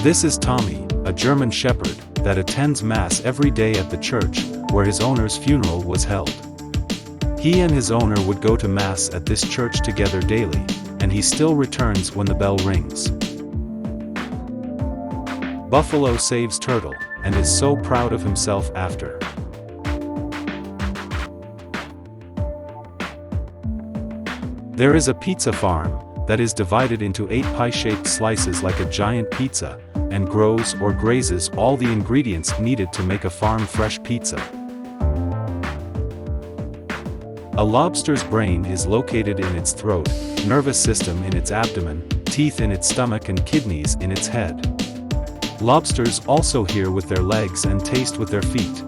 This is Tommy, a German shepherd, that attends Mass every day at the church, where his owner's funeral was held. He and his owner would go to Mass at this church together daily, and he still returns when the bell rings. Buffalo saves turtle, and is so proud of himself after. There is a pizza farm, that is divided into 8 pie-shaped slices like a giant pizza, and grows or grazes all the ingredients needed to make a farm-fresh pizza. A lobster's brain is located in its throat, nervous system in its abdomen, teeth in its stomach and kidneys in its head. Lobsters also hear with their legs and taste with their feet.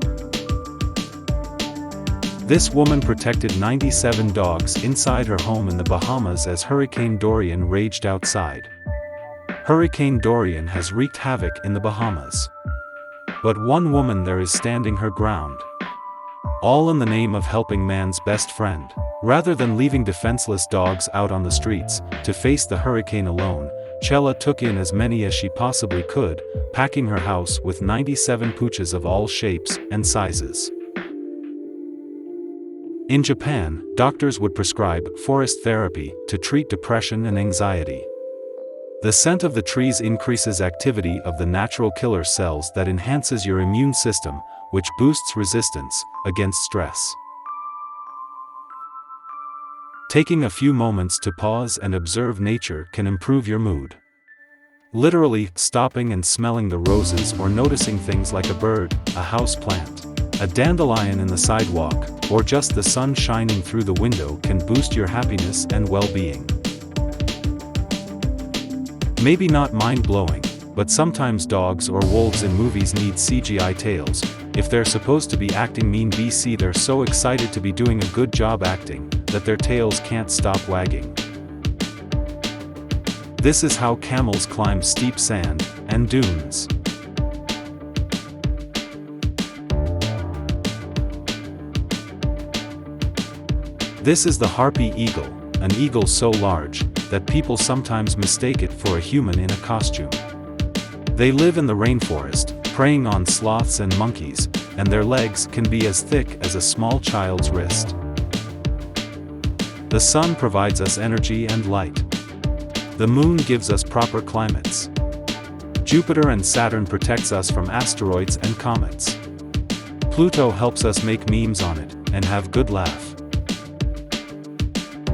This woman protected 97 dogs inside her home in the Bahamas as Hurricane Dorian raged outside. Hurricane Dorian has wreaked havoc in the Bahamas. But one woman there is standing her ground. All in the name of helping man's best friend. Rather than leaving defenseless dogs out on the streets, to face the hurricane alone, Chella took in as many as she possibly could, packing her house with 97 pooches of all shapes and sizes. In Japan, doctors would prescribe forest therapy to treat depression and anxiety. The scent of the trees increases activity of the natural killer cells that enhances your immune system, which boosts resistance against stress. Taking a few moments to pause and observe nature can improve your mood. Literally, stopping and smelling the roses or noticing things like a bird, a house plant, a dandelion in the sidewalk, or just the sun shining through the window can boost your happiness and well-being. Maybe not mind-blowing, but sometimes dogs or wolves in movies need CGI tails. If they're supposed to be acting mean BC, they're so excited to be doing a good job acting, that their tails can't stop wagging. This is how camels climb steep sand and dunes. This is the harpy eagle, an eagle so large that people sometimes mistake it for a human in a costume. They live in the rainforest, preying on sloths and monkeys, and their legs can be as thick as a small child's wrist. The sun provides us energy and light. The moon gives us proper climates. Jupiter and Saturn protects us from asteroids and comets. Pluto helps us make memes on it, and have good laugh.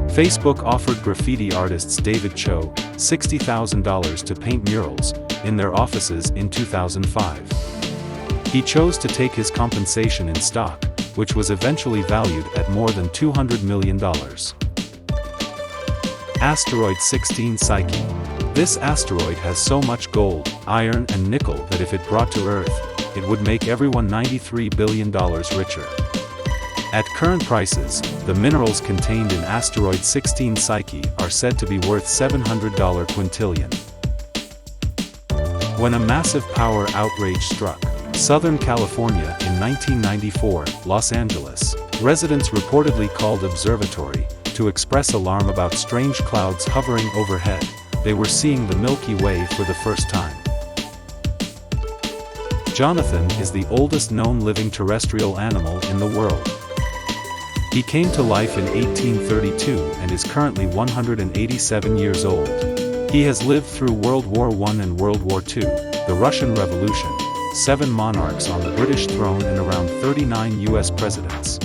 Facebook offered graffiti artists David Cho $60,000 to paint murals in their offices in 2005. He chose to take his compensation in stock, which was eventually valued at more than $200 million. Asteroid 16 Psyche. This asteroid has so much gold, iron and nickel that if it brought to Earth, it would make everyone $93 billion richer. At current prices, the minerals contained in asteroid 16 Psyche are said to be worth $700 quintillion. When a massive power outrage struck Southern California in 1994, Los Angeles, residents reportedly called observatory to express alarm about strange clouds hovering overhead. They were seeing the Milky Way for the first time. Jonathan is the oldest known living terrestrial animal in the world. He came to life in 1832 and is currently 187 years old. He has lived through World War I and World War II, the Russian Revolution, 7 monarchs on the British throne and around 39 US presidents.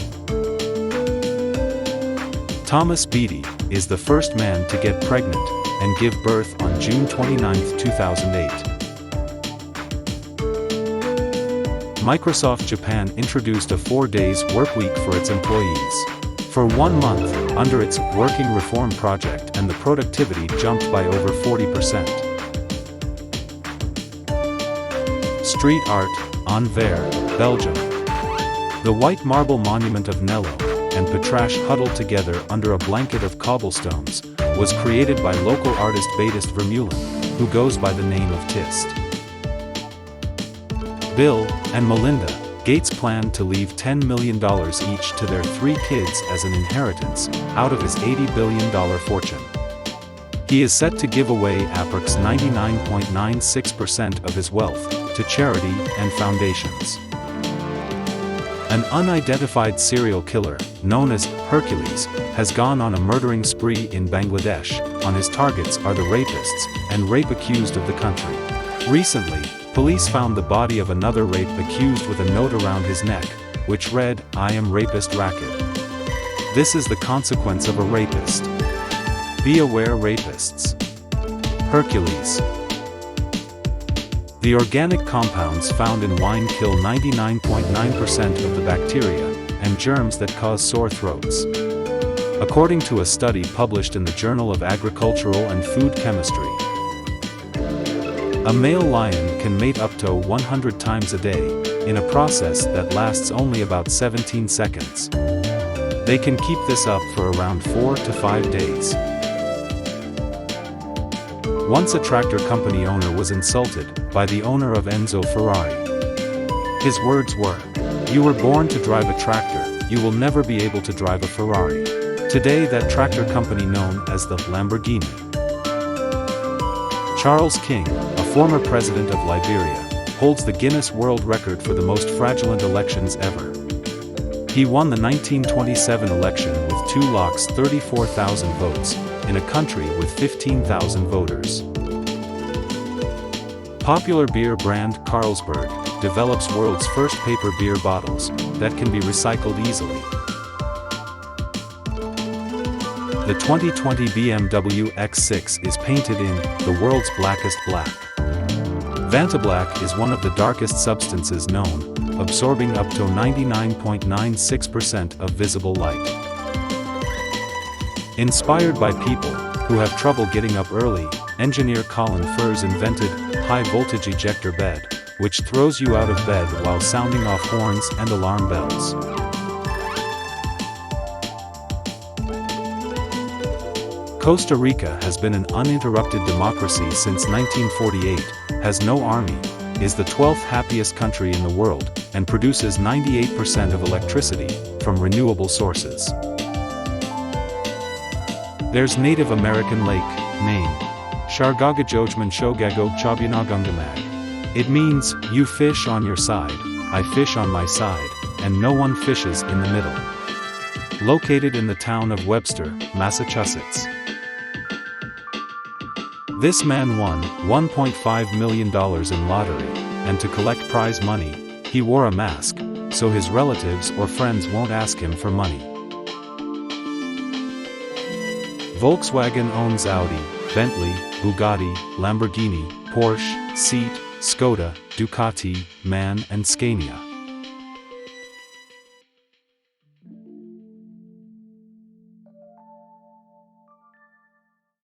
Thomas Beatty is the first man to get pregnant and give birth on June 29, 2008. Microsoft Japan introduced a 4-days workweek for its employees. For 1 month, under its Working Reform Project, and the productivity jumped by over 40%. Street art, Anvers, Belgium. The white marble monument of Nello and Petrache huddled together under a blanket of cobblestones, was created by local artist Baptiste Vermeulen, who goes by the name of Tist. Bill and Melinda Gates planned to leave $10 million each to their 3 kids as an inheritance, out of his $80 billion fortune. He is set to give away approx 99.96% of his wealth to charity and foundations. An unidentified serial killer, known as Hercules, has gone on a murdering spree in Bangladesh. On his targets are the rapists and rape accused of the country. Recently, police found the body of another rape accused with a note around his neck, which read, "I am rapist racket." This is the consequence of a rapist. Be aware, rapists. Hercules. The organic compounds found in wine kill 99.9% of the bacteria and germs that cause sore throats. According to a study published in the Journal of Agricultural and Food Chemistry, a male lion can mate up to 100 times a day, in a process that lasts only about 17 seconds. They can keep this up for around 4 to 5 days. Once a tractor company owner was insulted by the owner of Enzo Ferrari. His words were, "You were born to drive a tractor, you will never be able to drive a Ferrari." Today that tractor company known as the Lamborghini. Charles King, a former president of Liberia, holds the Guinness World Record for the most fraudulent elections ever. He won the 1927 election with 2,34,000 votes, in a country with 15,000 voters. Popular beer brand Carlsberg develops world's first paper beer bottles that can be recycled easily. The 2020 BMW X6 is painted in the world's blackest black. Vantablack is one of the darkest substances known, absorbing up to 99.96% of visible light. Inspired by people who have trouble getting up early, engineer Colin Furze invented high-voltage ejector bed, which throws you out of bed while sounding off horns and alarm bells. Costa Rica has been an uninterrupted democracy since 1948, has no army, is the 12th happiest country in the world, and produces 98% of electricity from renewable sources. There's Native American lake, name Shargagajojman Shogagog Chabyanagungdamag. It means, you fish on your side, I fish on my side, and no one fishes in the middle. Located in the town of Webster, Massachusetts. This man won $1.5 million in lottery, and to collect prize money, he wore a mask, so his relatives or friends won't ask him for money. Volkswagen owns Audi, Bentley, Bugatti, Lamborghini, Porsche, Seat, Skoda, Ducati, MAN and Scania.